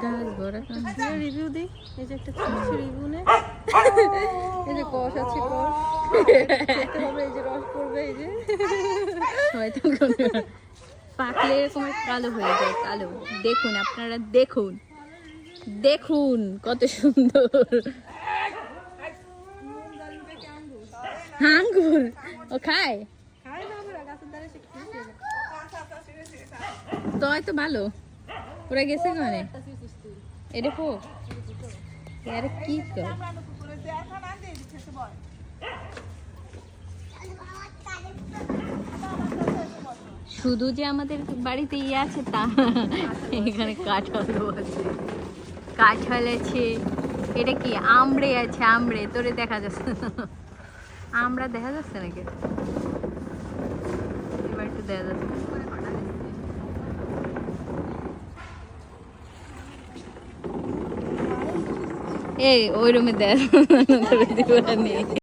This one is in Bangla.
গাছ ভরা রিভিউ দিই। এই যে একটা ছোট রিভিউ নে, এই যে কষ আছে, কষ খেতে হবে, এই যে রস পড়বে, এই যে শয়তান পাকলে এরকম কালো হয়ে যায়, কালো। দেখুন আপনারা, দেখুন দেখুন কত সুন্দর আঙ্গুর। ও খায় তো হয়তো ভালো। ওরা গেছে মানে এটা হোক আরে কি কর। শুধু যে আমাদের বাড়িতে ইয়ে আছে তা, এখানে কাঁঠাল আছে, কাঁঠাল আছে, এটা কি আমড়ে আছে, আমড়ে তোরে দেখা যাচ্ছে, আমরা দেখা যাচ্ছে নাকি এবার একটু দেখা যাচ্ছে। এই ওই রুমে দেখ